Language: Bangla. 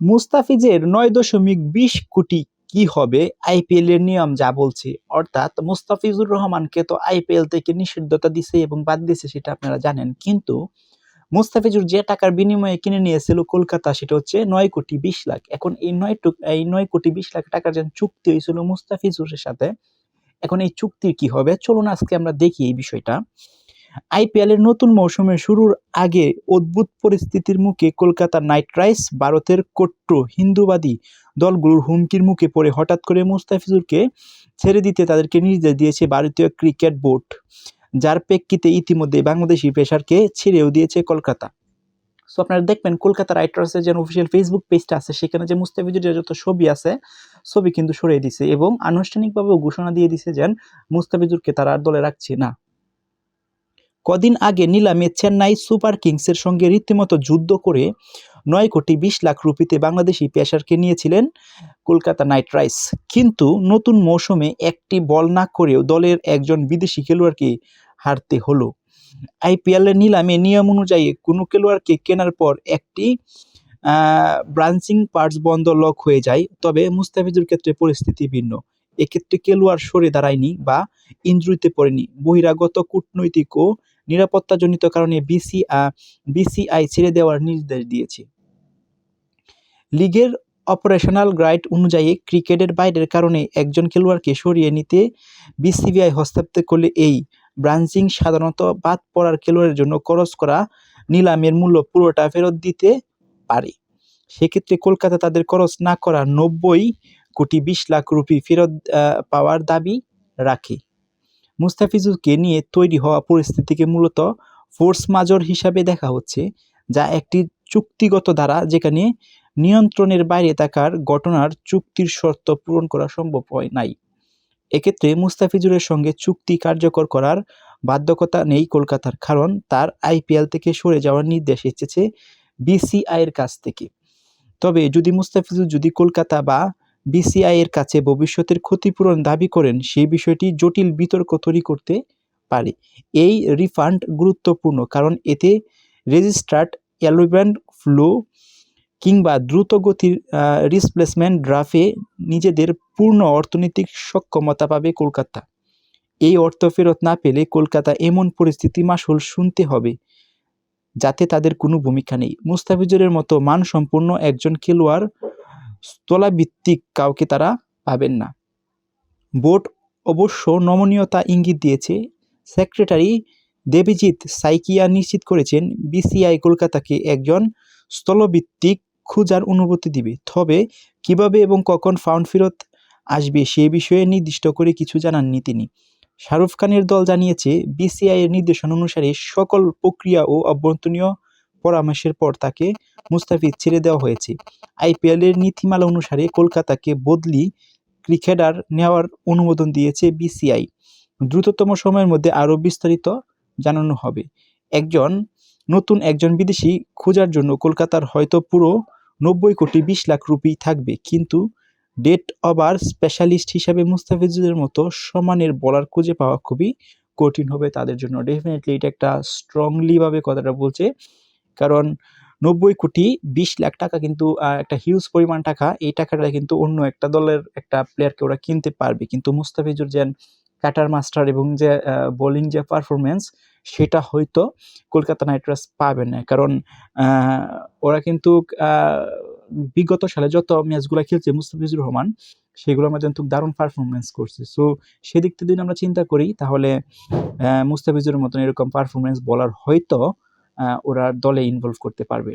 মুস্তাফিজের ৯.২০ কোটি কি হবে আইপিএল এর নিয়ম যা বলছে, অর্থাৎ মুস্তাফিজুর রহমানকে তো আইপিএল থেকে নিষিদ্ধতা দিছে এবং বাদ দিছে সেটা আপনারা জানেন, কিন্তু মুস্তাফিজুর যে টাকার বিনিময়ে কিনে নিয়েছিল কলকাতা সেটা হচ্ছে ৯.২০ কোটি। এখন এই ৯.২০ কোটি টাকার যে চুক্তি হয়েছিল মুস্তাফিজুরের সাথে, এখন এই চুক্তির কি হবে চলুন আজকে আমরা দেখি এই বিষয়টা। আইপিএল এর নতুন মৌসুমের শুরুর আগে অদ্ভুত পরিস্থিতির মুখে কলকাতা নাইট রাইডার্স ভারতের কট্টর হিন্দুবাদী দলগুলোর হুমকির মুখে পড়ে হঠাৎ করে মুস্তাফিজুরকে ছেড়ে দিতে তাদেরকে নির্দেশ দিয়েছে ভারতীয় ক্রিকেট বোর্ড, যার প্রেক্ষিতে ইতিমধ্যে বাংলাদেশি পেসারকে ছেড়েও দিয়েছে কলকাতা। সো আপনারা দেখবেন কলকাতা রাইডার্সের যে অফিসিয়াল ফেসবুক পেজটা আছে সেখানে যে মুস্তাফিজুরের যত ছবি আছে ছবি কিন্তু সরিয়ে দিছে এবং আনুষ্ঠানিকভাবেও ঘোষণা দিয়ে দিছে যে মুস্তাফিজুরকে তারা আর দলে রাখছে না। কদিন আগে নিলামে চেন্নাই সুপার কিংসের সঙ্গে রীতিমতো যুদ্ধ করে ৯.২০ কোটি রুপিতে বাংলাদেশি পেসারকে নিয়েছিলেন কলকাতা নাইট রাইডার্স, কিন্তু নতুন মৌসুমে একটি বল না করেও দলের একজন বিদেশি খেলোয়াড়কে হারতে হলো। আইপিএল এর নিলামে নিয়ম অনুযায়ী কোনো খেলোয়াড়কে কেনার পর একটি ব্রাঞ্চিং পার্টস বন্ধ লক হয়ে যায়, তবে মুস্তাফিজুর ক্ষেত্রে পরিস্থিতি ভিন্ন। এক্ষেত্রে খেলোয়াড় সরে দাঁড়ায়নি বা ইনজুরিতে পড়েনি, বহিরাগত কূটনৈতিক ও নিরাপত্তাজনিত কারণে বিসিআই ছেড়ে দেওয়ার নির্দেশ দিয়েছে। লিগের অপারেশনাল গাইড অনুযায়ী ক্রিকেটের বাইরের কারণে একজন খেলোয়াড়কে সরিয়ে নিতে বিসিবি হস্তক্ষেপ করলে এই ব্রাঞ্চিং সাধারণত বাদ পড়ার খেলোয়াড়ের জন্য খরচ করা নিলামের মূল্য পুরোটা ফেরত দিতে পারে। সেক্ষেত্রে কলকাতা তাদের খরচ না করা ৯.২০ কোটি রুপি ফেরত পাওয়ার দাবি রাখে। মুস্তাফিজুরকে নিয়ে তৈরি হওয়া পরিস্থিতিকে মূলত ফোর্স মাজর হিসাবে দেখা হচ্ছে, যা একটি চুক্তিগত ধারা যেখানে নিয়ন্ত্রণের বাইরে থাকার ঘটনার চুক্তির শর্ত পূরণ করা সম্ভব হয় নাই। এক্ষেত্রে মুস্তাফিজুরের সঙ্গে চুক্তি কার্যকর করার বাধ্যকতা নেই কলকাতার, কারণ তার আইপিএল থেকে সরে যাওয়ার নির্দেশ এসেছে বিসিআই এর কাছ থেকে। তবে যদি মুস্তাফিজুর কলকাতা বা বিসিআই এর কাছে ভবিষ্যতের ক্ষতিপূরণ দাবি করেন, সেই বিষয়টি জটিল বিতর্ক তৈরি করতে পারে। এই রিফান্ড গুরুত্বপূর্ণ কারণ এতে রেজিস্টার্ড 11 ফ্লো কিংবা দ্রুতগতির রিপ্লেসমেন্ট ড্রাফে নিজেদের পূর্ণ অর্থনৈতিক সক্ষমতা পাবে কলকাতা। এই অর্থ ফেরত না পেলে কলকাতা এমন পরিস্থিতি মাসুল শুনতে হবে যাতে তাদের কোনো ভূমিকা নেই। মুস্তাফিজুরের মতো মানসম্পন্ন একজন খেলোয়াড় স্থলাভিত্তিক কাউকে তারা পাবেন না। বোর্ড অবশ্য নমনীয়তা ইঙ্গিত দিয়েছে। সেক্রেটারি দেবজিৎ সাইকিয়া নিশ্চিত করেছেন বিসিআই কলকাতাকে একজন স্থলভিত্তিক খোঁজার অনুমতি দিবে, তবে কিভাবে এবং কখন ফান্ড ফেরত আসবে সে বিষয়ে নির্দিষ্ট করে কিছু জানাননি তিনি। শাহরুখ খানের দল জানিয়েছে বিসিআই এর নির্দেশনা অনুসারে সকল প্রক্রিয়া ও অভ্যন্তরীণ পরামর্শের পর তাকে মুস্তাফিজ ছেড়ে দেওয়া হয়েছে। আইপিএল এর নীতিমালা অনুসারে কলকাতাকে বদলি ক্রিকেটার নেওয়ার অনুমোদন দিয়েছে বিসিআই। দ্রুততম সময়ের মধ্যে আরও বিস্তারিত জানানো হবে। একজন বিদেশি খোঁজার জন্য কলকাতার হয়তো পুরো ৯.২০ কোটি রুপি থাকবে, কিন্তু ডেট ওভার স্পেশালিস্ট হিসাবে মুস্তাফিজুরের মতো সমানের বোলার খুঁজে পাওয়া খুবই কঠিন হবে তাদের জন্য। ডেফিনেটলি এটা একটা স্ট্রংলি ভাবে কথাটা বলছে, কারণ ৯০.২০ কোটি টাকা কিন্তু একটা হিউজ পরিমাণ টাকা। এই টাকাটা কিন্তু অন্য একটা দলের একটা প্লেয়ারকে ওরা কিনতে পারবে, কিন্তু মুস্তাফিজুর যে কাটার মাস্টার এবং যে বোলিং যে পারফরমেন্স সেটা হয়তো কলকাতা নাইট রাইডার্স পাবে না, কারণ ওরা কিন্তু বিগত সালে যত ম্যাচগুলো খেলছে মুস্তাফিজুর রহমান সেগুলোর মধ্যে কিন্তু দারুণ পারফরমেন্স করছে। সো সেদিক থেকে যদি আমরা চিন্তা করি তাহলে মুস্তাফিজুরের মতন এরকম পারফরমেন্স বলার হয়তো ওরা দলে ইনভলভ করতে পারবে।